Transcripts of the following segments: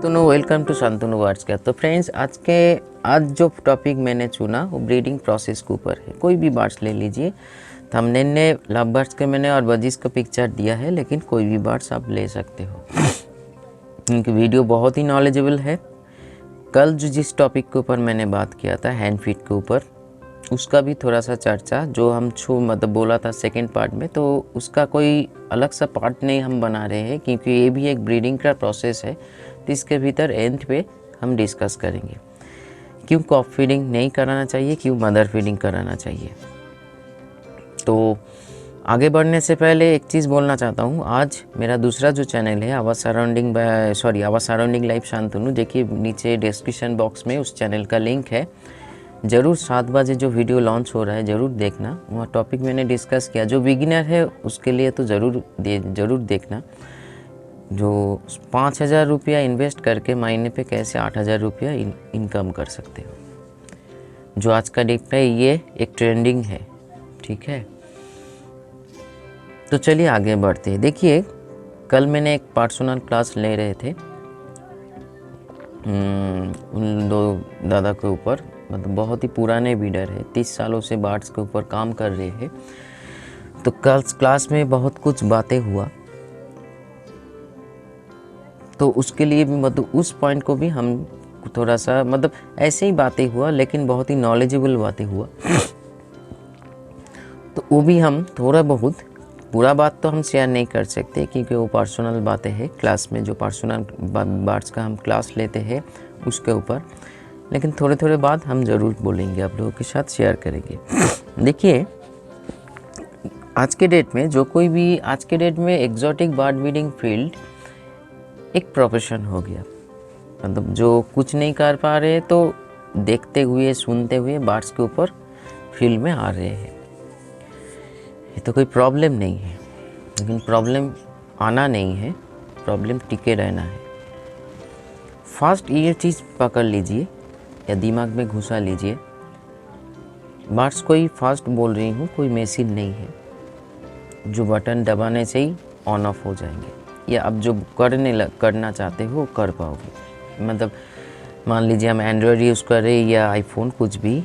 Shantanu, welcome to Shantanu words का। तो friends, आज जो टॉपिक मैंने चुना वो ब्रीडिंग प्रोसेस के ऊपर है। कोई भी बर्ड्स ले लीजिए, थंबनेल ने लव बर्ड्स के मैंने और बजीज का पिक्चर दिया है, लेकिन कोई भी बर्ड्स आप ले सकते हो। इनकी वीडियो बहुत ही नॉलेजेबल है। कल जो जिस टॉपिक के ऊपर मैंने बात किया था हैंड फीड के ऊपर, उसका भी थोड़ा सा चर्चा जो हम मतलब बोला था सेकेंड पार्ट में, तो उसका कोई अलग सा पार्ट नहीं हम बना रहे हैं, क्योंकि ये भी एक ब्रीडिंग का प्रोसेस है। तो इसके भीतर एंड पे हम डिस्कस करेंगे क्यों कॉफ फीडिंग नहीं कराना चाहिए, क्यों मदर फीडिंग कराना चाहिए। तो आगे बढ़ने से पहले एक चीज़ बोलना चाहता हूँ। आज मेरा दूसरा जो चैनल है आवाज सराउंडिंग लाइफ शांतनु, देखिए नीचे डिस्क्रिप्शन बॉक्स में उस चैनल का लिंक है। ज़रूर 7 बजे जो वीडियो लॉन्च हो रहा है ज़रूर देखना। वहाँ टॉपिक मैंने डिस्कस किया, जो बिगिनर है उसके लिए तो ज़रूर देखना। जो 5,000 रुपया इन्वेस्ट करके महीने पे कैसे 8,000 रुपया इनकम कर सकते हो, जो आज का डेट पे ये एक ट्रेंडिंग है। ठीक है, तो चलिए आगे बढ़ते हैं। देखिए, कल मैंने एक पर्सनल क्लास ले रहे थे उन दो दादा के ऊपर, मतलब बहुत ही पुराने ब्रीडर है, 30 सालों से बर्ड्स के ऊपर काम कर रहे हैं। तो कल क्लास में बहुत कुछ बातें हुआ, तो उसके लिए भी मतलब उस पॉइंट को भी हम थोड़ा सा मतलब ऐसे ही बातें हुआ, लेकिन बहुत ही नॉलेजेबल बातें हुआ। तो वो भी हम थोड़ा बहुत, पूरा बात तो हम शेयर नहीं कर सकते क्योंकि वो पर्सनल बातें हैं। क्लास में जो पर्सनल बर्ड्स का हम क्लास लेते हैं उसके ऊपर, लेकिन थोड़े थोड़े बात हम ज़रूर बोलेंगे, आप लोगों के साथ शेयर करेंगे। देखिए, आज के डेट में एग्जॉटिक बर्ड ब्रीडिंग फील्ड एक प्रोफेशन हो गया। मतलब जो कुछ नहीं कर पा रहे तो देखते हुए सुनते हुए बर्ड्स के ऊपर फील्ड में आ रहे हैं। ये तो कोई प्रॉब्लम नहीं है, लेकिन प्रॉब्लम आना नहीं है, प्रॉब्लम टिके रहना है। फर्स्ट ये चीज़ पकड़ लीजिए या दिमाग में घुसा लीजिए, बर्ड्स कोई फास्ट बोल रही हूँ, कोई मशीन नहीं है जो बटन दबाने से ही ऑन ऑफ हो जाएंगे, या अब जो करना चाहते हो कर पाओगे। मतलब मान लीजिए हम एंड्रॉयड यूज़ कर रहे हैं या आईफोन, कुछ भी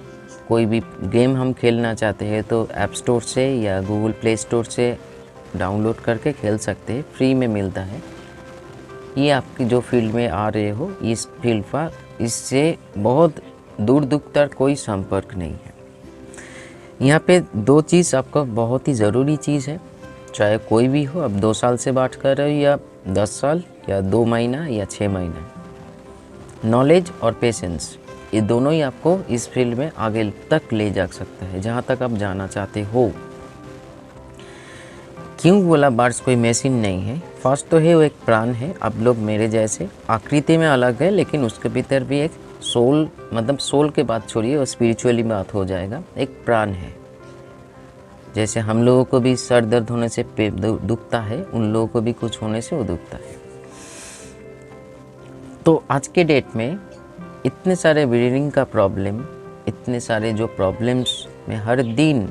कोई भी गेम हम खेलना चाहते हैं तो ऐप स्टोर से या गूगल प्ले स्टोर से डाउनलोड करके खेल सकते हैं, फ्री में मिलता है। ये आपकी जो फील्ड में आ रहे हो, इस फील्ड का इससे बहुत दूर तक कोई संपर्क नहीं है। यहाँ पे 2 चीज़ आपका बहुत ही ज़रूरी चीज़ है, चाहे कोई भी हो, अब 2 साल से बात कर रहे हो या 10 साल या 2 महीना या 6 महीना, नॉलेज और पेशेंस, ये दोनों ही आपको इस फील्ड में आगे तक ले जा सकता है, जहाँ तक आप जाना चाहते हो। क्यों बोला बर्ड्स कोई मशीन नहीं है? फर्स्ट तो है वो एक प्राण है। आप लोग मेरे जैसे आकृति में अलग है, लेकिन उसके भीतर भी एक सोल, मतलब सोल के बात छोड़िए और स्पिरिचुअली बात हो जाएगा, एक प्राण है। जैसे हम लोगों को भी सर दर्द होने से पेट दुखता है, उन लोगों को भी कुछ होने से वो दुखता है। तो आज के डेट में इतने सारे ब्रीडिंग का प्रॉब्लम, इतने सारे जो प्रॉब्लम्स मैं हर दिन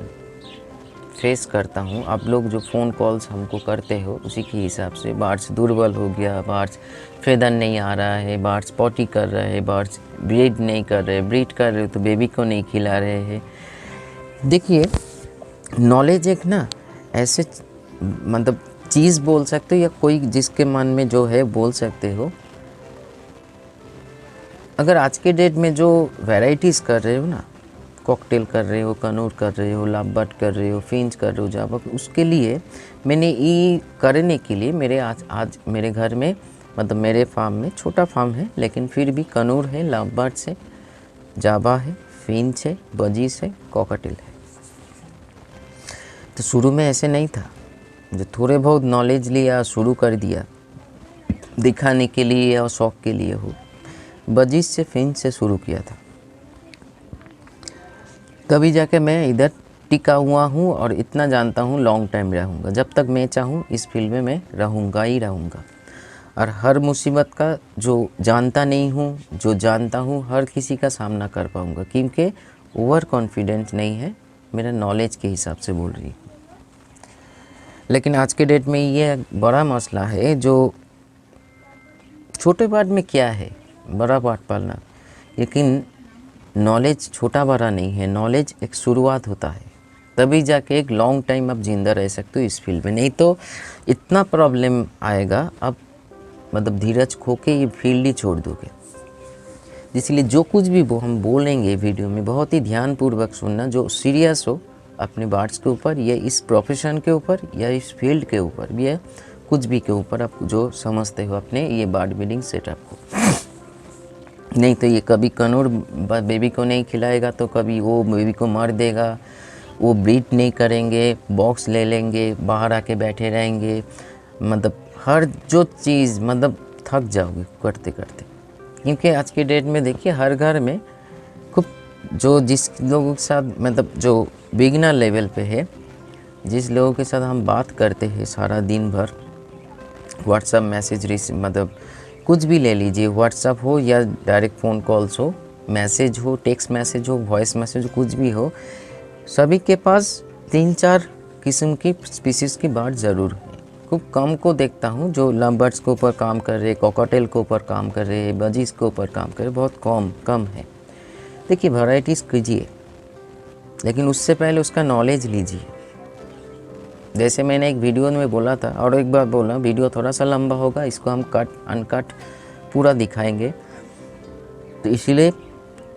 फेस करता हूँ, आप लोग जो फ़ोन कॉल्स हमको करते हो उसी के हिसाब से, बर्ड्स दुर्बल हो गया, बर्ड्स फेदर नहीं आ रहा है, बर्ड्स पॉटी कर रहे हैं, बर्ड्स ब्रीड नहीं कर रहे, ब्रीड कर रहे तो बेबी को नहीं खिला रहे हैं। देखिए, नॉलेज एक ना ऐसे मतलब चीज़ बोल सकते हो, या कोई जिसके मन में जो है बोल सकते हो। अगर आज के डेट में जो वैराइटीज़ कर रहे हो ना, कॉकटेल कर रहे हो, कनूर कर रहे हो, लवबर्ड कर रहे हो, फिंच कर रहे हो, जावा, उसके लिए मैंने ये करने के लिए आज मेरे घर में, मतलब मेरे फार्म में, छोटा फार्म है लेकिन फिर भी कनूर है, लवबर्ड है, जावा है, फिंच है, बजीस है, कॉकटेल है। तो शुरू में ऐसे नहीं था, जो थोड़े बहुत नॉलेज लिया शुरू कर दिया दिखाने के लिए और शौक के लिए हो। बजीस से, फिंच से शुरू किया था, तभी जाके मैं इधर टिका हुआ हूँ और इतना जानता हूँ लॉन्ग टाइम रहूँगा। जब तक मैं चाहूँ इस फील्ड में मैं रहूँगा ही रहूँगा। और हर मुसीबत का जो जानता नहीं हूँ, जो जानता हूँ, हर किसी का सामना कर पाऊँगा, क्योंकि ओवर कॉन्फिडेंस नहीं है, मेरा नॉलेज के हिसाब से बोल रही हूँ। लेकिन आज के डेट में ये बड़ा मसला है, जो छोटे पार्ट में क्या है, बड़ा पार्ट पालना, लेकिन नॉलेज छोटा बड़ा नहीं है, नॉलेज एक शुरुआत होता है, तभी जाके एक लॉन्ग टाइम आप जिंदा रह सकते हो इस फील्ड में। नहीं तो इतना प्रॉब्लम आएगा, आप मतलब धीरज खो के ये फील्ड ही छोड़ दोगे। इसलिए जो कुछ भी वो हम बोलेंगे वीडियो में बहुत ही ध्यानपूर्वक सुनना, जो सीरियस हो अपने बार्ड्स के ऊपर या इस प्रोफेशन के ऊपर या इस फील्ड के ऊपर भी है, कुछ भी के ऊपर आप जो समझते हो अपने ये बर्ड ब्रीडिंग सेटअप को। नहीं तो ये कभी कनूर बेबी को नहीं खिलाएगा तो कभी वो बेबी को मार देगा, वो ब्रीड नहीं करेंगे, बॉक्स ले लेंगे, बाहर आके बैठे रहेंगे, मतलब हर जो चीज़ मतलब थक जाओगे करते करते। क्योंकि आज की डेट में देखिए हर घर में खूब जो जिस लोगों के साथ मतलब जो बिगिनर लेवल पे है, जिस लोगों के साथ हम बात करते हैं सारा दिन भर, व्हाट्सअप मैसेज मतलब कुछ भी ले लीजिए, व्हाट्सअप हो या डायरेक्ट फ़ोन कॉल्स हो, मैसेज हो, टेक्स्ट मैसेज हो, वॉइस मैसेज हो, कुछ भी हो, सभी के पास 3-4 किस्म की स्पीसीज़ की बात ज़रूर है। खूब कम को देखता हूँ जो लवबर्ड्स के ऊपर काम कर रहे, कॉकटेल के ऊपर काम कर रहे, बजीज़ के ऊपर काम कर रहे, बहुत कम है। देखिए वैराइटीज़ कीजिए, लेकिन उससे पहले उसका नॉलेज लीजिए। जैसे मैंने एक वीडियो में बोला था और एक बार बोला, वीडियो थोड़ा सा लंबा होगा, इसको हम अनकट पूरा दिखाएंगे, तो इसीलिए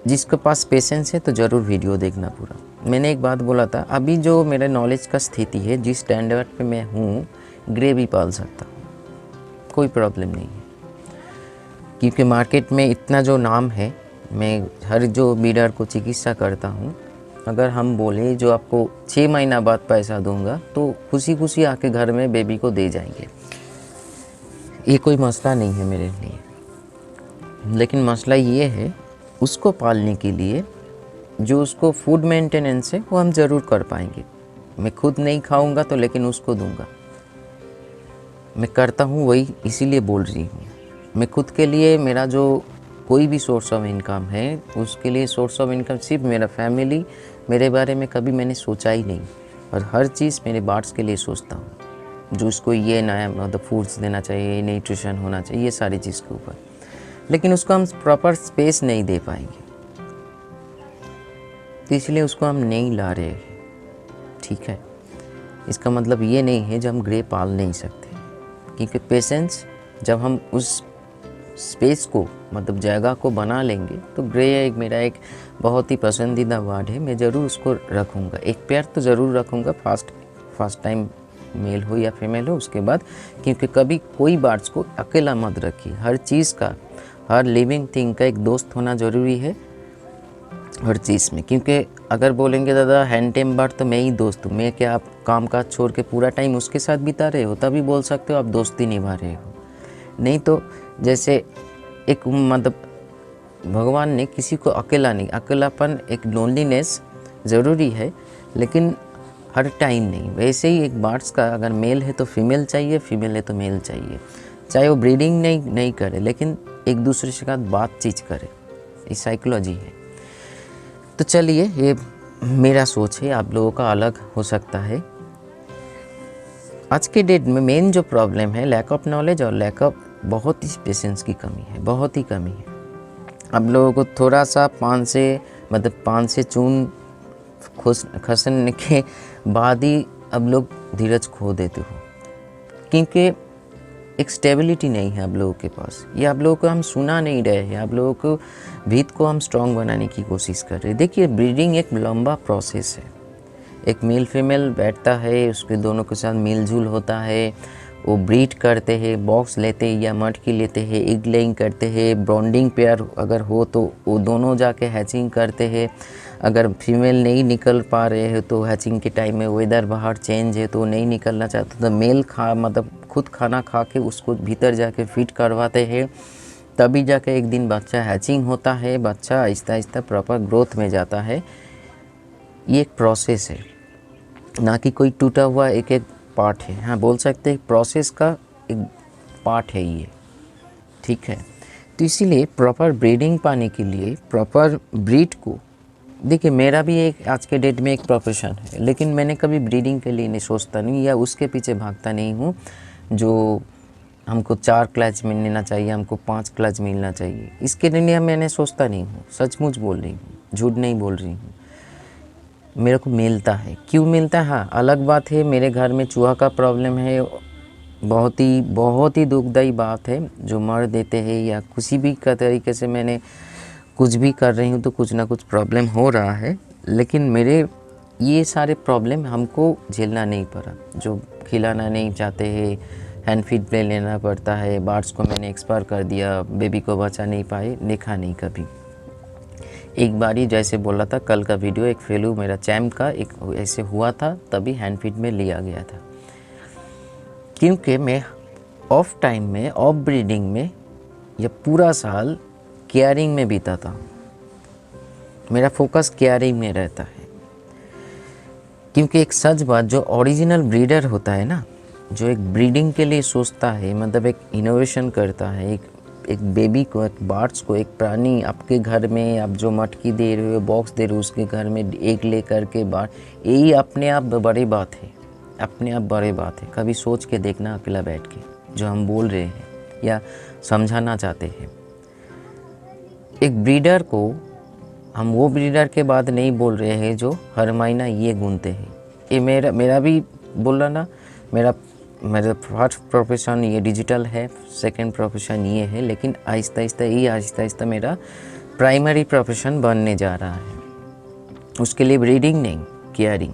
जिसके पास पेशेंस है तो ज़रूर वीडियो देखना पूरा। मैंने एक बात बोला था, अभी जो मेरे नॉलेज का स्थिति है, जिस स्टैंडर्ड पे मैं हूँ, ग्रे भी पाल सकता हूँ, कोई प्रॉब्लम नहीं है। क्योंकि मार्केट में इतना जो नाम है, मैं हर जो ब्रीडर को चिकित्सा करता हूँ, अगर हम बोले जो आपको 6 महीना बाद पैसा दूंगा तो खुशी खुशी आके घर में बेबी को दे जाएंगे, ये कोई मसला नहीं है मेरे लिए। लेकिन मसला ये है उसको पालने के लिए जो उसको फूड मेंटेनेंस है वो हम ज़रूर कर पाएंगे। मैं खुद नहीं खाऊंगा तो लेकिन उसको दूंगा, मैं करता हूँ वही, इसीलिए बोल रही हूँ। मैं खुद के लिए मेरा जो कोई भी सोर्स ऑफ इनकम है, उसके लिए सोर्स ऑफ इनकम सिर्फ मेरा फैमिली, मेरे बारे में कभी मैंने सोचा ही नहीं। और हर चीज़ मेरे बर्ड्स के लिए सोचता हूँ, जो उसको ये नया मतलब फूड्स देना चाहिए, न्यूट्रिशन होना चाहिए, ये सारी चीज़ के ऊपर। लेकिन उसको हम प्रॉपर स्पेस नहीं दे पाएंगे, तो इसलिए उसको हम नहीं ला रहे हैं, ठीक है। इसका मतलब ये नहीं है जब हम ग्रे पाल नहीं सकते, क्योंकि पेशेंस जब हम उस स्पेस को मतलब जगह को बना लेंगे तो ग्रे एक मेरा एक बहुत ही पसंदीदा बर्ड है, मैं ज़रूर उसको रखूँगा। एक पेयर तो ज़रूर रखूँगा, फर्स्ट टाइम मेल हो या फीमेल हो, उसके बाद। क्योंकि कभी कोई बर्ड्स को अकेला मत रखिए, हर चीज़ का, हर लिविंग थिंग का एक दोस्त होना ज़रूरी है हर चीज़ में। क्योंकि अगर बोलेंगे दादा हैंड टेम बर्ड तो मैं ही दोस्त हूँ, मैं क्या, आप काम काज छोड़ के पूरा टाइम उसके साथ बिता रहे हो, तभी बोल सकते हो आप दोस्ती निभा रहे हो। नहीं तो जैसे एक मतलब भगवान ने किसी को अकेला नहीं, अकेलापन एक लोनलीनेस ज़रूरी है, लेकिन हर टाइम नहीं। वैसे ही एक बर्ड्स का अगर मेल है तो फीमेल चाहिए, फीमेल है तो मेल चाहिए, चाहे वो ब्रीडिंग नहीं करे लेकिन एक दूसरे के साथ बातचीत करे, ये साइकोलॉजी है। तो चलिए, ये मेरा सोच है, आप लोगों का अलग हो सकता है। आज के डेट में मेन जो प्रॉब्लम है लैक ऑफ नॉलेज और लैक ऑफ बहुत ही पेशेंस की कमी है, बहुत ही कमी है। अब लोगों को थोड़ा सा पान से चून खसने के बाद ही अब लोग धीरज खो देते हो, क्योंकि एक स्टेबिलिटी नहीं है आप लोगों के पास। ये आप लोगों को हम सुना नहीं रहे हैं, आप लोगों को भीत को हम स्ट्रॉन्ग बनाने की कोशिश कर रहे हैं। देखिए ब्रीडिंग एक लंबा प्रोसेस है, एक मेल फीमेल बैठता है, उसके दोनों के साथ मिलजुल होता है, वो ब्रीड करते हैं, बॉक्स लेते हैं या मटकी लेते हैं, एग लेइंग करते हैं, बॉन्डिंग पेयर अगर हो तो वो दोनों जाके हैचिंग करते हैं। अगर फीमेल नहीं निकल पा रहे हैं तो हैचिंग के टाइम में वेदर बाहर चेंज है तो नहीं निकलना चाहते तो मेल खुद खाना खा के उसको भीतर जाके फीड करवाते हैं, तभी जाके एक दिन बच्चा हैचिंग होता है, बच्चा आहिस्ता आहिस्ता प्रॉपर ग्रोथ में जाता है। ये एक प्रोसेस है, ना कि कोई टूटा हुआ एक पार्ट है। हाँ, बोल सकते हैं प्रोसेस का एक पार्ट है ये, ठीक है। तो इसीलिए प्रॉपर ब्रीडिंग पाने के लिए प्रॉपर ब्रीड को, देखिए मेरा भी एक आज के डेट में एक प्रोफेशन है, लेकिन मैंने कभी ब्रीडिंग के लिए नहीं सोचता नहीं या उसके पीछे भागता नहीं हूँ जो हमको 4 क्लच मिलना चाहिए, हमको 5 क्लच मिलना चाहिए। इसके लिए मैंने सोचता नहीं हूँ, सचमुच बोल रही हूँ, झूठ नहीं बोल रही हूँ। मेरे को मिलता है। क्यों मिलता है? हाँ, अलग बात है मेरे घर में चूहा का प्रॉब्लम है, बहुत ही दुखदाई बात है, जो मर देते हैं या किसी भी का तरीके से मैंने कुछ भी कर रही हूँ तो कुछ ना कुछ प्रॉब्लम हो रहा है। लेकिन मेरे ये सारे प्रॉब्लम हमको झेलना नहीं पड़ा। जो खिलाना नहीं चाहते हैं, हैंड फीड ले लेना पड़ता है, बर्ड्स को मैंने एक्सपायर कर दिया, बेबी को बचा नहीं पाए, देखा नहीं कभी। एक बारी जैसे बोला था कल का वीडियो, एक फेलू मेरा चैम्प का एक ऐसे हुआ था, तभी हैंड फीड में लिया गया था। क्योंकि मैं ऑफ टाइम में, ऑफ ब्रीडिंग में या पूरा साल केयरिंग में बीता था। मेरा फोकस केयरिंग में रहता है। क्योंकि एक सच बात, जो ओरिजिनल ब्रीडर होता है ना, जो एक ब्रीडिंग के लिए सोचता है, मतलब एक इनोवेशन करता है, एक बेबी को, एक बर्ड्स को, एक प्राणी आपके घर में आप जो मटकी दे रहे हो, बॉक्स दे रहे हो, उसके घर में एक ले करके बार, यही अपने आप बड़ी बात है, अपने आप बड़ी बात है। कभी सोच के देखना अकेला बैठ के, जो हम बोल रहे हैं या समझाना चाहते हैं। एक ब्रीडर को हम वो ब्रीडर के बाद नहीं बोल रहे हैं जो हर महीना ये गुनते हैं। ये मेरा भी बोल रहा ना, मेरा फर्स्ट प्रोफेशन ये डिजिटल है, सेकंड प्रोफेशन ये है, लेकिन आहिस्ता आहिस्ता मेरा प्राइमरी प्रोफेशन बनने जा रहा है। उसके लिए ब्रीडिंग नहीं, केयरिंग।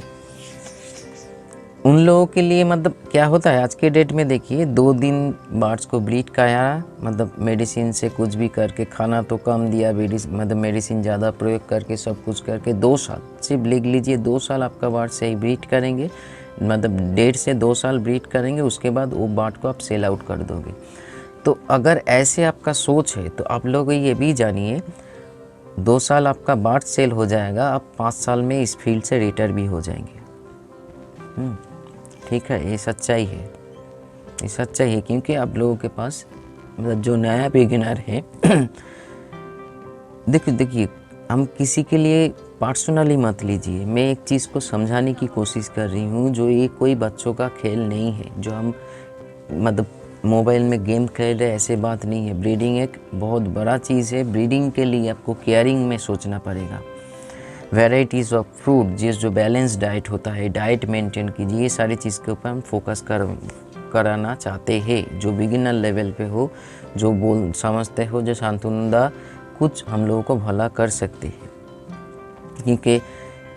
उन लोगों के लिए मतलब क्या होता है आज के डेट में, देखिए 2 दिन बर्ड्स को ब्रीड कराया, मतलब मेडिसिन से कुछ भी करके, खाना तो कम दिया, मतलब मेडिसिन ज़्यादा प्रयोग करके, सब कुछ करके 2 साल, सिर्फ लिख लीजिए 2 साल आपका बर्ड से ही ब्रीड करेंगे, मतलब 1.5 से 2 साल ब्रीड करेंगे, उसके बाद वो बर्ड को आप सेल आउट कर दोगे। तो अगर ऐसे आपका सोच है तो आप लोग ये भी जानिए 2 साल आपका बर्ड सेल हो जाएगा, आप 5 साल में इस फील्ड से रिटायर भी हो जाएंगे। ठीक है, ये सच्चाई है, ये सच्चाई है। क्योंकि आप लोगों के पास, मतलब जो नया बिगिनर है देखिए हम किसी के लिए पर्सनली मत लीजिए। मैं एक चीज़ को समझाने की कोशिश कर रही हूँ, जो ये कोई बच्चों का खेल नहीं है, जो हम मतलब मोबाइल में गेम खेल रहे, ऐसे बात नहीं है। ब्रीडिंग एक बहुत बड़ा चीज़ है। ब्रीडिंग के लिए आपको केयरिंग में सोचना पड़ेगा। वैराइटीज़ ऑफ फ्रूट, जो बैलेंस डाइट होता है, डाइट मेंटेन कीजिए। ये सारी चीज़ के ऊपर हम फोकस कराना चाहते हैं। जो बिगिनर लेवल पे हो, जो समझते हो, जो शांतुनंदा कुछ हम लोगों को भला कर सकते हैं। क्योंकि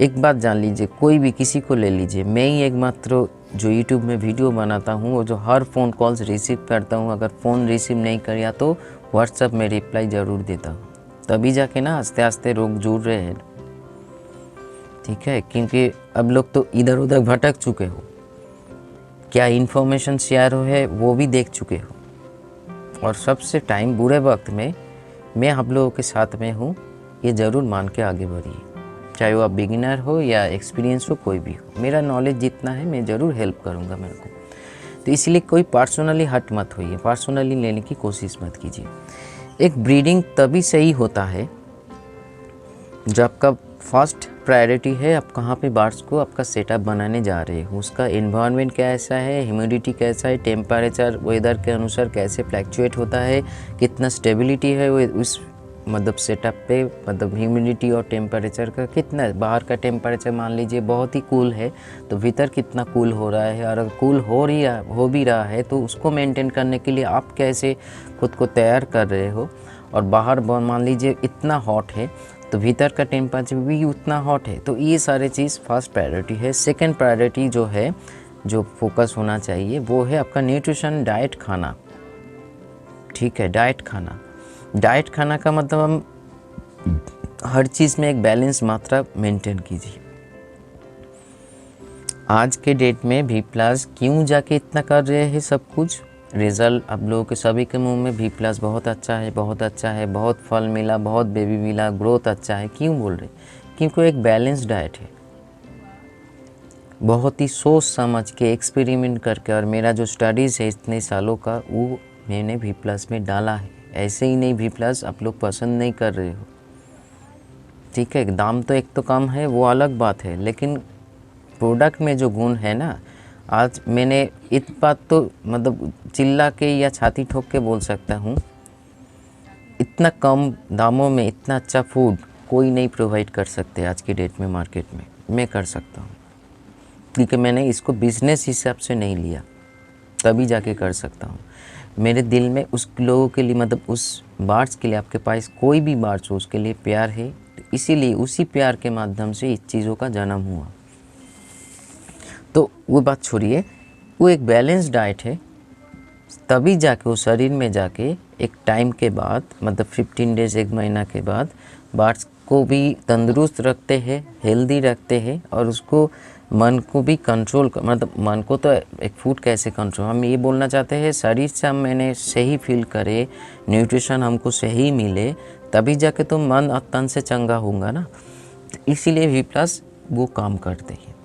एक बात जान लीजिए, कोई भी किसी को ले लीजिए, मैं ही एकमात्र जो यूट्यूब में वीडियो बनाता हूँ और जो हर फ़ोन कॉल्स रिसीव करता हूँ, अगर फ़ोन रिसीव नहीं किया तो व्हाट्सएप में रिप्लाई ज़रूर देता हूँ। तभी जाके ना आस्ते आस्ते लोग जुड़ रहे हैं। ठीक है, क्योंकि अब लोग तो इधर उधर भटक चुके हो, क्या इन्फॉर्मेशन शेयर हो है वो भी देख चुके हो। और सबसे टाइम बुरे वक्त में मैं आप लोगों के साथ में हूँ, ये ज़रूर मान के आगे बढ़िए। चाहे वो आप बिगिनर हो या एक्सपीरियंस हो, कोई भी हो, मेरा नॉलेज जितना है मैं ज़रूर हेल्प करूँगा मेरे को। तो इसलिए कोई पर्सनली हट मत होइए, पर्सनली लेने की कोशिश मत कीजिए। एक ब्रीडिंग तभी सही होता है जब आपका फर्स्ट प्रायोरिटी है आप कहाँ पे बर्ड्स को आपका सेटअप बनाने जा रहे हो, उसका एनवायरनमेंट कैसा है, ह्यूमिडिटी कैसा है, टेम्परेचर वेदर के अनुसार कैसे फ्लैक्चुएट होता है, कितना स्टेबिलिटी है वो उस मतलब सेटअप पे, मतलब ह्यूमिडिटी और टेम्परेचर का कितना, बाहर का टेम्परेचर मान लीजिए बहुत ही कूल है तो भीतर कितना कूल हो रहा है, और अगर कूल हो भी रहा है तो उसको मेंटेन करने के लिए आप कैसे खुद को तैयार कर रहे हो। और बाहर मान लीजिए इतना हॉट है तो भीतर का टेम्परेचर भी उतना हॉट है। तो ये सारे चीज़ फर्स्ट प्रायोरिटी है। सेकंड प्रायोरिटी जो है, जो फोकस होना चाहिए वो है आपका न्यूट्रिशन, डाइट खाना। ठीक है, डाइट खाना। डाइट खाना का मतलब हम हर चीज़ में एक बैलेंस मात्रा मेंटेन कीजिए। आज के डेट में V+ क्यों जाके इतना कर रहे हैं सब कुछ, रिज़ल्ट आप लोगों के सभी के मुंह में V+ बहुत अच्छा है, बहुत अच्छा है, बहुत फल मिला, बहुत बेबी मिला, ग्रोथ अच्छा है, क्यों बोल रहे? क्योंकि एक बैलेंस डाइट है। बहुत ही सोच समझ के एक्सपेरिमेंट करके, और मेरा जो स्टडीज़ है इतने सालों का वो मैंने V+ में डाला है। ऐसे ही नहीं V+ आप लोग पसंद नहीं कर रहे हो। ठीक है, दाम तो एक तो कम है वो अलग बात है, लेकिन प्रोडक्ट में जो गुण है ना, आज मैंने इस बात तो मतलब चिल्ला के या छाती ठोक के बोल सकता हूँ, इतना कम दामों में इतना अच्छा फूड कोई नहीं प्रोवाइड कर सकते आज की डेट में मार्केट में। मैं कर सकता हूँ क्योंकि मैंने इसको बिज़नेस हिसाब से नहीं लिया, तभी जाके कर सकता हूँ। मेरे दिल में उस लोगों के लिए मतलब उस बार्स के लिए, आपके पास कोई भी बार्स हो उसके लिए प्यार है, तो इसीलिए उसी प्यार के माध्यम से इस चीज़ों का जन्म हुआ। तो वो बात छोड़िए, वो एक बैलेंस डाइट है, तभी जाके वो शरीर में जाके एक टाइम के बाद मतलब 15 डेज़ 1 महीना के बाद बार्स को भी तंदुरुस्त रखते हैं, हेल्दी रखते हैं, और उसको मन को भी कंट्रोल मतलब मन को तो एक फूड कैसे कंट्रोल, हम ये बोलना चाहते हैं शरीर से हम मैंने सही फील करे, न्यूट्रिशन हमको सही मिले, तभी जाके तो मन और तन से चंगा होगा ना। तो इसीलिए V+ वो काम करते हैं।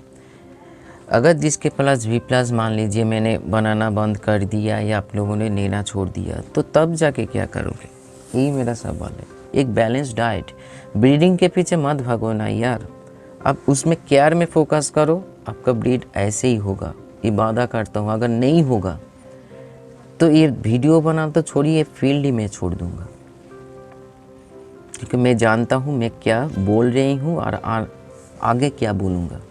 अगर जिसके प्लस V+ मान लीजिए मैंने बनाना बंद कर दिया या आप लोगों ने लेना छोड़ दिया, तो तब जाके क्या करोगे, यही मेरा सवाल है। एक बैलेंस डाइट, ब्रीडिंग के पीछे मत भागो ना यार, आप उसमें केयर में फोकस करो, आपका ब्रीड ऐसे ही होगा। ये वादा करता हूँ, अगर नहीं होगा तो ये वीडियो बना तो छोड़िए, फील्ड ही मैं छोड़ दूँगा, क्योंकि मैं जानता हूँ मैं क्या बोल रही हूँ और आगे क्या बोलूँगा,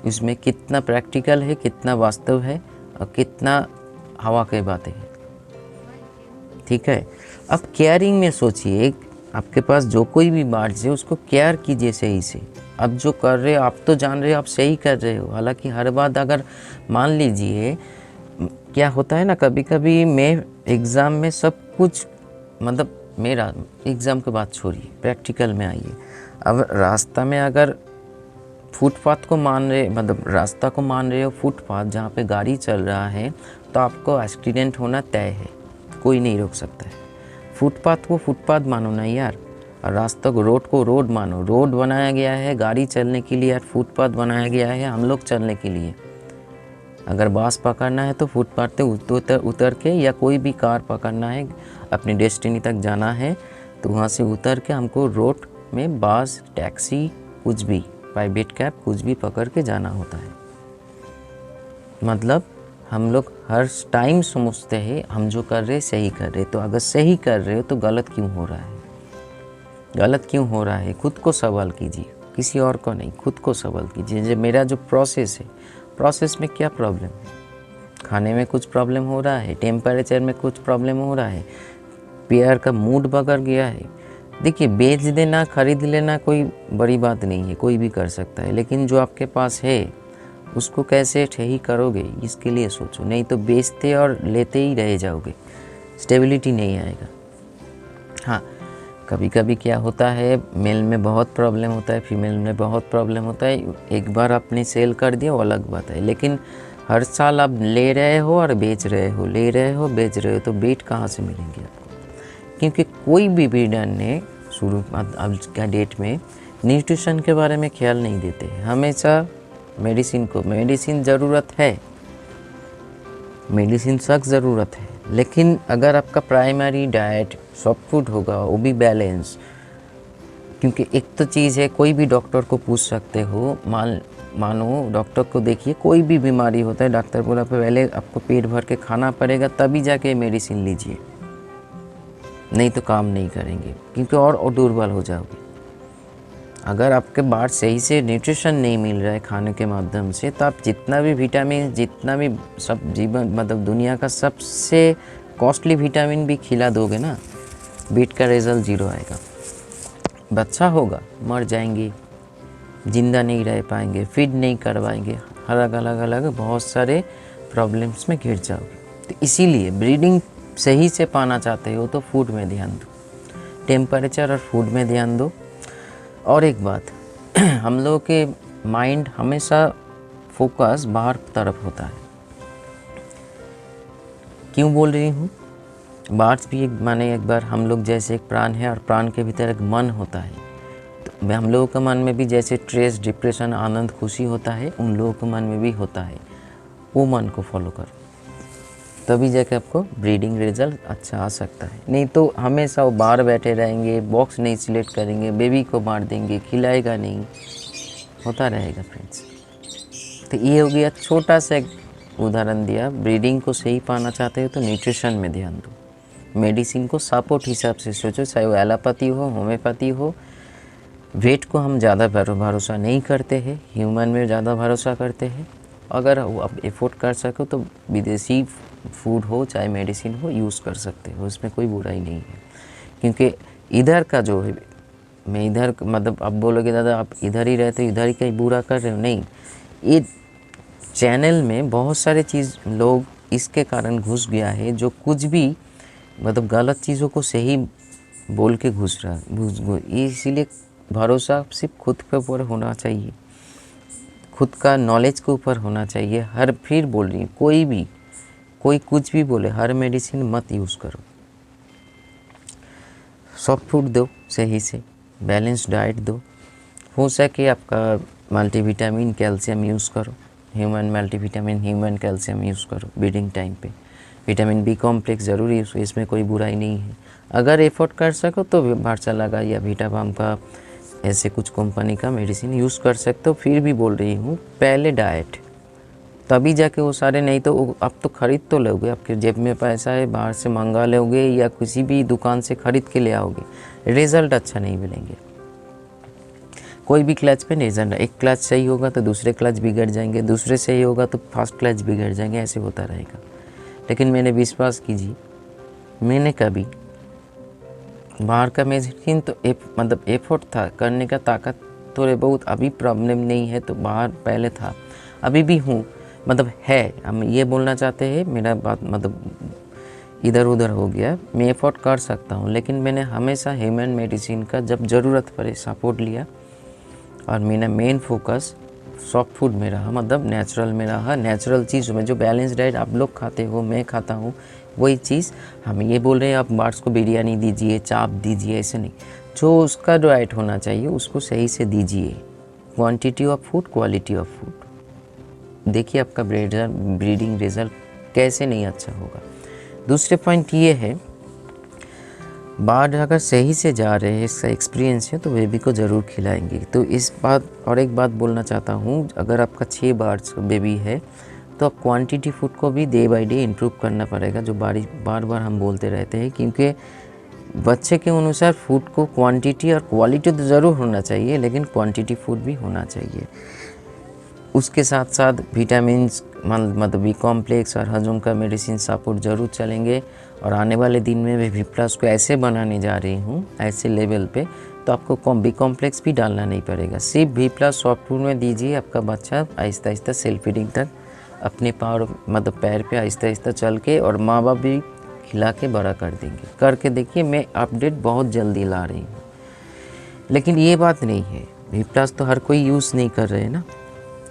इसमें कितना प्रैक्टिकल है, कितना वास्तव है और कितना हवा के बातें हैं। ठीक है, अब केयरिंग में सोचिए, आपके पास जो कोई भी बार्स है उसको केयर कीजिए सही से। अब जो कर रहे हो आप तो जान रहे हो आप सही कर रहे हो, हालांकि हर बात अगर मान लीजिए क्या होता है ना, कभी कभी मैं एग्ज़ाम में सब कुछ मतलब मेरा एग्ज़ाम के बाद छोड़िए, प्रैक्टिकल में आइए। अब रास्ता में अगर फुटपाथ को मान रहे मतलब रास्ता को मान रहे हो फुटपाथ जहाँ पे गाड़ी चल रहा है, तो आपको एक्सीडेंट होना तय है, कोई नहीं रोक सकता है। फुटपाथ को फुटपाथ मानो ना यार, और रास्ता को रोड मानो। रोड बनाया गया है गाड़ी चलने के लिए और फुटपाथ बनाया गया है हम लोग चलने के लिए। अगर बस पकड़ना है तो फुटपाथ पे उतर के, या कोई भी कार पकड़ना है अपनी डेस्टिनी तक जाना है तो वहाँ से उतर के हमको रोड में बस, टैक्सी, कुछ भी प्राइवेट कैब कुछ भी पकड़ के जाना होता है। मतलब हम लोग हर टाइम समझते हैं हम जो कर रहे सही कर रहे, तो अगर सही कर रहे हो तो गलत क्यों हो रहा है, गलत क्यों हो रहा है, खुद को सवाल कीजिए, किसी और को नहीं, खुद को सवाल कीजिए। जो मेरा जो प्रोसेस है, प्रोसेस में क्या प्रॉब्लम है, खाने में कुछ प्रॉब्लम हो रहा है, टेम्परेचर में कुछ प्रॉब्लम हो रहा है, पेयर का मूड बिगड़ गया है। देखिए, बेच देना खरीद लेना कोई बड़ी बात नहीं है, कोई भी कर सकता है, लेकिन जो आपके पास है उसको कैसे सही करोगे इसके लिए सोचो, नहीं तो बेचते और लेते ही रह जाओगे, स्टेबिलिटी नहीं आएगा। हाँ, कभी कभी क्या होता है, मेल में बहुत प्रॉब्लम होता है, फीमेल में बहुत प्रॉब्लम होता है, एक बार आपने सेल कर दिया वो अलग बात है, लेकिन हर साल आप ले रहे हो और बेच रहे हो, ले रहे हो बेच रहे हो, तो बेट कहाँ से मिलेंगे आपको? क्योंकि कोई भी ब्रीडर ने शुरू अब का डेट में न्यूट्रिशन के बारे में ख्याल नहीं देते, हमेशा मेडिसिन ज़रूरत है, मेडिसिन सख्त ज़रूरत है, लेकिन अगर आपका प्राइमरी डाइट सॉफ्ट फूड होगा वो भी बैलेंस, क्योंकि एक तो चीज़ है, कोई भी डॉक्टर को पूछ सकते हो, मानो डॉक्टर को देखिए, कोई भी बीमारी होता है डॉक्टर बोला पहले आपको पेट भर के खाना पड़ेगा तभी जाके मेडिसिन लीजिए, नहीं तो काम नहीं करेंगे, क्योंकि और दुर्बल हो जाओगे। अगर आपके बाहर सही से न्यूट्रिशन नहीं मिल रहा है खाने के माध्यम से, तो आप जितना भी विटामिन, जितना भी सब जीवन मतलब दुनिया का सबसे कॉस्टली विटामिन भी खिला दोगे ना, बीट का रिजल्ट 0 आएगा। बच्चा होगा मर जाएंगे, जिंदा नहीं रह पाएंगे, फीड नहीं करवाएंगे, अलग बहुत सारे प्रॉब्लम्स में घिर जाओगे। तो इसीलिए ब्रीडिंग सही से पाना चाहते हो तो फूड में ध्यान दो, टेम्परेचर और फूड में ध्यान दो। और एक बात हम लोगों के माइंड हमेशा फोकस बाहर तरफ होता है, क्यों बोल रही हूँ, बार्स भी एक माने एक बार हम लोग जैसे एक प्राण है और प्राण के भीतर एक मन होता है, तो हम लोगों के मन में भी जैसे स्ट्रेस, डिप्रेशन, आनंद, खुशी होता है, उन लोगों के मन में भी होता है। वो मन को फॉलो करो, तभी जाके आपको ब्रीडिंग रिजल्ट अच्छा आ सकता है। नहीं तो हमेशा वो बाहर बैठे रहेंगे, बॉक्स नहीं सिलेक्ट करेंगे, बेबी को मार देंगे, खिलाएगा नहीं, होता रहेगा फ्रेंड्स। तो ये हो गया छोटा सा एक उदाहरण दिया, ब्रीडिंग को सही पाना चाहते हो तो न्यूट्रिशन में ध्यान दो, मेडिसिन को सपोर्ट हिसाब से सोचो, चाहे वो एलोपैथी हो, होम्योपैथी हो। वेट को हम ज़्यादा भरोसा नहीं करते हैं, ह्यूमन में ज़्यादा भरोसा करते हैं। अगर आप एफोर्ड कर सको तो विदेशी फूड हो चाहे मेडिसिन हो यूज़ कर सकते हो, उसमें कोई बुराई नहीं है। क्योंकि इधर का जो है, मैं इधर मतलब आप बोलोगे दादा आप इधर ही रहते हो, इधर ही कहीं बुरा कर रहे हो, नहीं। ये चैनल में बहुत सारे चीज़ लोग इसके कारण घुस गया है, जो कुछ भी मतलब गलत चीज़ों को सही बोल के घुस इसीलिए भरोसा सिर्फ खुद के ऊपर होना चाहिए, खुद का नॉलेज के ऊपर होना चाहिए। फिर बोल रही हूँ, कोई कुछ भी बोले, हर मेडिसिन मत यूज़ करो। सॉफ्ट फूड दो, सही से बैलेंस डाइट दो, हो सके आपका मल्टीविटामिन कैल्शियम यूज़ करो, human multivitamin human calcium use करो ब्रीडिंग टाइम पे। विटामिन बी कॉम्प्लेक्स ज़रूरी है, इसमें कोई बुराई नहीं है। अगर एफोर्ड कर सको तो बारसा लगा या वीटाबाम का ऐसे कुछ कंपनी का मेडिसिन यूज़ कर सकते हो। फिर भी बोल रही हूँ पहले डाइट, तभी जाके वो सारे, नहीं तो आप तो ख़रीद तो लोगे, आपके जेब में पैसा है, बाहर से मंगा लोगे या किसी भी दुकान से ख़रीद के ले आओगे, रिज़ल्ट अच्छा नहीं मिलेंगे। कोई भी क्लच पे रिज़ल्ट, एक क्लच सही होगा तो दूसरे क्लच बिगड़ जाएंगे, दूसरे सही होगा तो फर्स्ट क्लच बिगड़ जाएंगे, ऐसे होता रहेगा। लेकिन मैंने विश्वास कीजिए, मैंने कभी बाहर का मेडिसिन तो मतलब एफर्ट था करने का, ताकत थोड़े बहुत, अभी प्रॉब्लम नहीं है तो बाहर पहले था, अभी भी हूँ, मतलब है। हम ये बोलना चाहते हैं, मेरा बात मतलब इधर उधर हो गया, मैं एफर्ट कर सकता हूँ, लेकिन मैंने हमेशा ह्यूमन मेडिसिन का जब ज़रूरत पड़े सपोर्ट लिया। और मेरा मेन फोकस सॉफ्ट फूड में रहा, मतलब नेचुरल में रहा, नेचुरल चीज़ में जो बैलेंस डाइट आप लोग खाते हो, मैं खाता हूँ, वही चीज़। हम ये बोल रहे हैं आप बर्ड्स को बिरयानी दीजिए, चाप दीजिए, ऐसे नहीं। जो उसका डाइट होना चाहिए उसको सही से दीजिए, quantity of food, quality of food. देखिए आपका ब्रीडिंग रिजल्ट कैसे नहीं अच्छा होगा। दूसरे पॉइंट ये है, बर्ड अगर सही से जा रहे हैं, इसका एक्सपीरियंस है, तो बेबी को ज़रूर खिलाएंगे। तो इस बात और एक बात बोलना चाहता हूँ, अगर आपका 6 बर्ड्स बेबी है तो आप क्वांटिटी फूड को भी डे बाय डे इम्प्रूव करना पड़ेगा, जो बार बार हम बोलते रहते हैं। क्योंकि बच्चे के अनुसार फूड को क्वांटिटी और क्वालिटी तो ज़रूर होना चाहिए, लेकिन क्वांटिटी फूड भी होना चाहिए। उसके साथ साथ विटामिन्स मतलब बी कॉम्प्लेक्स और हजम का मेडिसिन सपोर्ट ज़रूर चलेंगे। और आने वाले दिन में मैं बी प्लस को ऐसे बनाने जा रही हूँ, ऐसे लेवल पे, तो आपको बी कॉम्प्लेक्स भी डालना नहीं पड़ेगा, सिर्फ बी प्लस सॉफ्ट फूड में दीजिए। आपका बच्चा आहिस्ता आहिस्ता सेल्फ फीडिंग तक अपने मतलब पैर पे आहिस्ता आहिस्ता चल के, और माँ बाप भी खिला के बड़ा कर देंगे। करके देखिए, मैं अपडेट बहुत जल्दी ला रही हूँ। लेकिन ये बात नहीं है, बी प्लस तो हर कोई यूज़ नहीं कर रहे ना,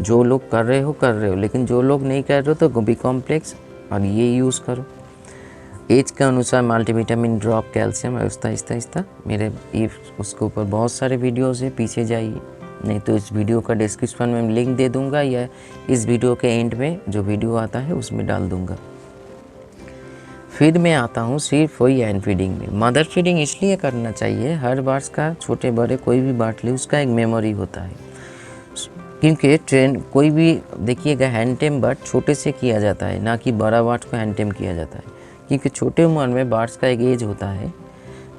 जो लोग कर रहे हो, लेकिन जो लोग नहीं कर रहे हो तो बी कॉम्प्लेक्स और ये यूज़ करो। एज के अनुसार multivitamin drop, calcium, Aahista Aahista मेरे उसके ऊपर बहुत सारे वीडियोज़ है, पीछे जाइए, नहीं तो इस वीडियो का डिस्क्रिप्शन में लिंक दे दूंगा, या इस वीडियो के एंड में जो वीडियो आता है उसमें डाल दूंगा। फिर मैं आता हूँ सिर्फ वही हैंड फीडिंग में। मदर फीडिंग इसलिए करना चाहिए, हर बार का छोटे बड़े कोई भी बांट ले, उसका एक मेमोरी होता है। क्योंकि कोई भी देखिएगा, हैंड टेम बर्ड छोटे से किया जाता है, ना कि बड़ा बर्ड को हैंड टेम किया जाता है। क्योंकि छोटे उम्र में बर्ड्स का एक एज होता है,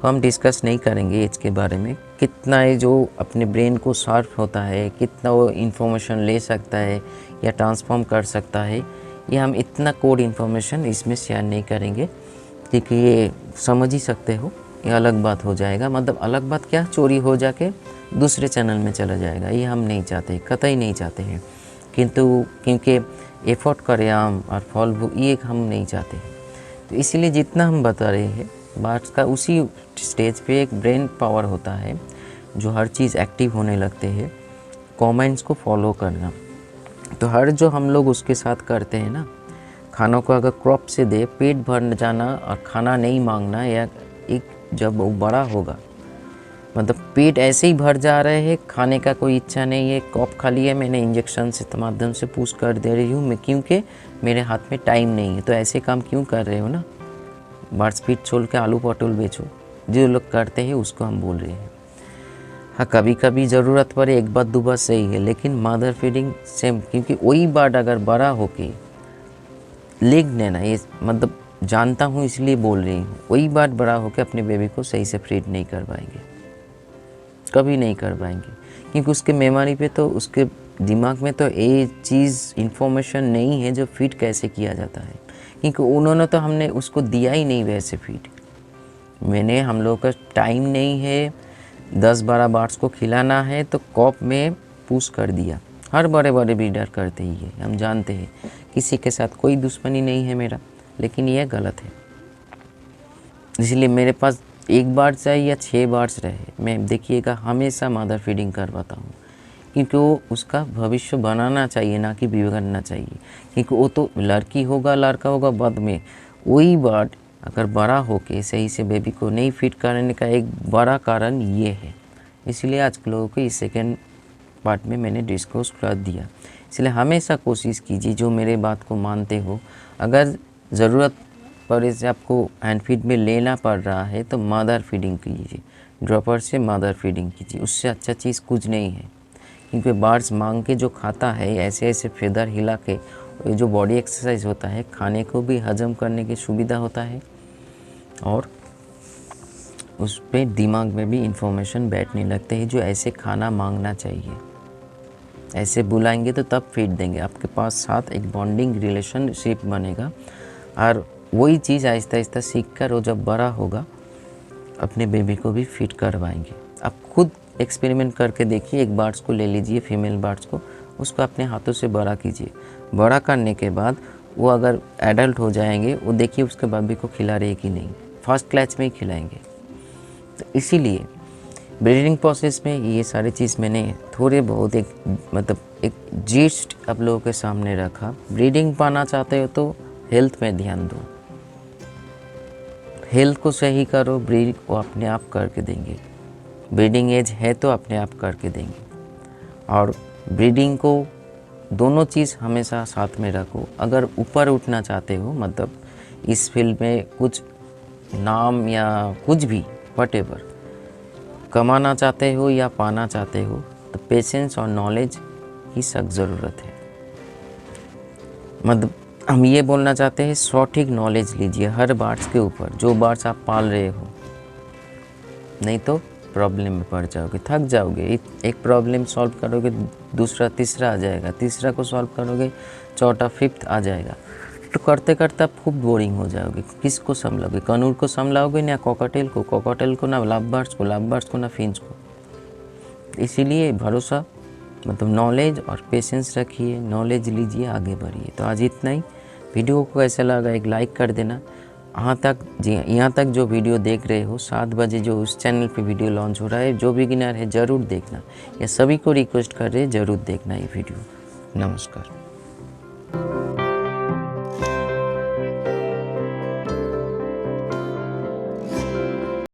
हम डिस्कस नहीं करेंगे एज के बारे में, कितना है जो अपने ब्रेन को शार्प होता है, कितना वो इन्फॉर्मेशन ले सकता है या ट्रांसफॉर्म कर सकता है, ये हम इतना कोड इन्फॉर्मेशन इसमें शेयर नहीं करेंगे। क्योंकि ये समझ ही सकते हो, ये अलग बात हो जाएगा, मतलब अलग बात क्या, चोरी हो जाके दूसरे चैनल में चला जाएगा, ये हम नहीं चाहते, कतई नहीं चाहते हैं। किंतु क्योंकि एफर्ट करें हम और फॉल ये हम नहीं चाहते, तो इसीलिए जितना हम बता रहे हैं, बर्ड्स का उसी स्टेज पे एक ब्रेन पावर होता है जो हर चीज़ एक्टिव होने लगते हैं। कमेंट्स को फॉलो करना, तो हर जो हम लोग उसके साथ करते हैं ना, खानों को अगर क्रॉप से दे, पेट भर जाना और खाना नहीं मांगना, या एक जब वो बड़ा होगा, मतलब पेट ऐसे ही भर जा रहे हैं, खाने का कोई इच्छा नहीं है, कॉप खाली है, मैंने इंजेक्शन से माध्यम से पुश कर दे रही हूँ मैं, क्योंकि मेरे हाथ में टाइम नहीं है। तो ऐसे काम क्यों कर रहे हो ना, बर्ड्स फीड छोड़ के आलू पटोल बेचो, जो लोग करते हैं उसको हम बोल रहे हैं। हाँ, कभी कभी ज़रूरत पड़े, एक बार दो बार सही है, लेकिन मदर फीडिंग सेम, क्योंकि वही बर्ड अगर बड़ा होके लिख लेना, ये मतलब जानता हूँ इसलिए बोल रही हूँ। वही बात बड़ा होकर अपने बेबी को सही से फीड नहीं कर पाएंगे, कभी नहीं कर पाएंगे, क्योंकि उसके मेमोरी पे तो, उसके दिमाग में तो ये चीज़ इन्फॉर्मेशन नहीं है जो फीड कैसे किया जाता है, क्योंकि उन्होंने तो हमने उसको दिया ही नहीं वैसे फीड। हम लोग का टाइम नहीं है, 10-12 बार्स को खिलाना है तो कप में पुश कर दिया। हर बड़े बड़े ब्रीडर करते ही है, हम जानते हैं। किसी के साथ कोई दुश्मनी नहीं है मेरा, लेकिन यह गलत है। इसलिए मेरे पास 1 बार चाहे या 6 बार्स रहे, मैं देखिएगा हमेशा मदर फीडिंग करवाता हूँ, क्योंकि वो उसका भविष्य बनाना चाहिए, ना कि बिगड़ना चाहिए। क्योंकि वो तो लड़की होगा लड़का होगा बाद में, वही बात अगर बड़ा होके सही से बेबी को नहीं फीड करने का एक बड़ा कारण ये है। इसलिए आज के लोगों को इस सेकेंड पार्ट में मैंने डिस्कस कर दिया। इसलिए हमेशा कोशिश कीजिए, जो मेरे बात को मानते हो, अगर ज़रूरत पड़े से आपको हैंड फीड में लेना पड़ रहा है तो मदर फीडिंग कीजिए, ड्रॉपर से मदर फीडिंग कीजिए। उससे अच्छा चीज़ कुछ नहीं है, क्योंकि बर्ड्स मांग के जो खाता है, ऐसे ऐसे फेदर हिला के, ये जो बॉडी एक्सरसाइज होता है, खाने को भी हजम करने की सुविधा होता है और उस पर दिमाग में भी इंफॉर्मेशन बैठने लगते हैं, जो ऐसे खाना मांगना चाहिए। ऐसे बुलाएंगे तो तब फीड देंगे, आपके पास साथ एक बॉन्डिंग रिलेशनशिप बनेगा, और वही चीज़ आहिस्ता आहिस्ता सीख कर वो जब बड़ा होगा अपने बेबी को भी फीड करवाएंगे। आप खुद एक्सपेरिमेंट करके देखिए, एक बर्ड्स को ले लीजिए, फीमेल बर्ड्स को, उसको अपने हाथों से बड़ा कीजिए। बड़ा करने के बाद वो अगर एडल्ट हो जाएंगे, वो देखिए उसके बेबी को खिला रहे कि नहीं, फर्स्ट क्लैच में ही खिलाएंगे। तो इसीलिए ब्रीडिंग प्रोसेस में ये सारी चीज़ मैंने थोड़े बहुत एक जिस्ट आप लोगों के सामने रखा। ब्रीडिंग पाना चाहते हो तो हेल्थ में ध्यान दो, हेल्थ को सही करो, ब्रीड वो अपने आप करके देंगे। ब्रीडिंग एज है तो अपने आप करके देंगे। और ब्रीडिंग को दोनों चीज़ हमेशा साथ में रखो। अगर ऊपर उठना चाहते हो, मतलब इस फील्ड में कुछ नाम या कुछ भी व्हाटएवर कमाना चाहते हो या पाना चाहते हो, तो पेशेंस और नॉलेज की सख्त ज़रूरत है। मतलब हम ये बोलना चाहते हैं, सटीक नॉलेज लीजिए हर बर्ड्स के ऊपर, जो बर्ड्स आप पाल रहे हो, नहीं तो प्रॉब्लम में पड़ जाओगे, थक जाओगे। एक प्रॉब्लम सॉल्व करोगे, दूसरा तीसरा आ जाएगा, तीसरा को सॉल्व करोगे, चौथा फिफ्थ आ जाएगा, तो करते करते आप खूब बोरिंग हो जाओगे। किसको संभलोगे? कनूर को संभलाओगे ना कॉकटेल को ना लव बर्ड्स को ना फिंच को। इसीलिए भरोसा, मतलब नॉलेज और पेशेंस रखिए, नॉलेज लीजिए, आगे बढ़िए। तो आज इतना ही। वीडियो को कैसा लगा एक लाइक कर देना। यहाँ तक जो वीडियो देख रहे हो, 7 बजे जो उस चैनल पे वीडियो लॉन्च हो रहा है, जो बिगिनर है ज़रूर देखना, या सभी को रिक्वेस्ट कर रहे हैं ज़रूर देखना ये वीडियो। नमस्कार।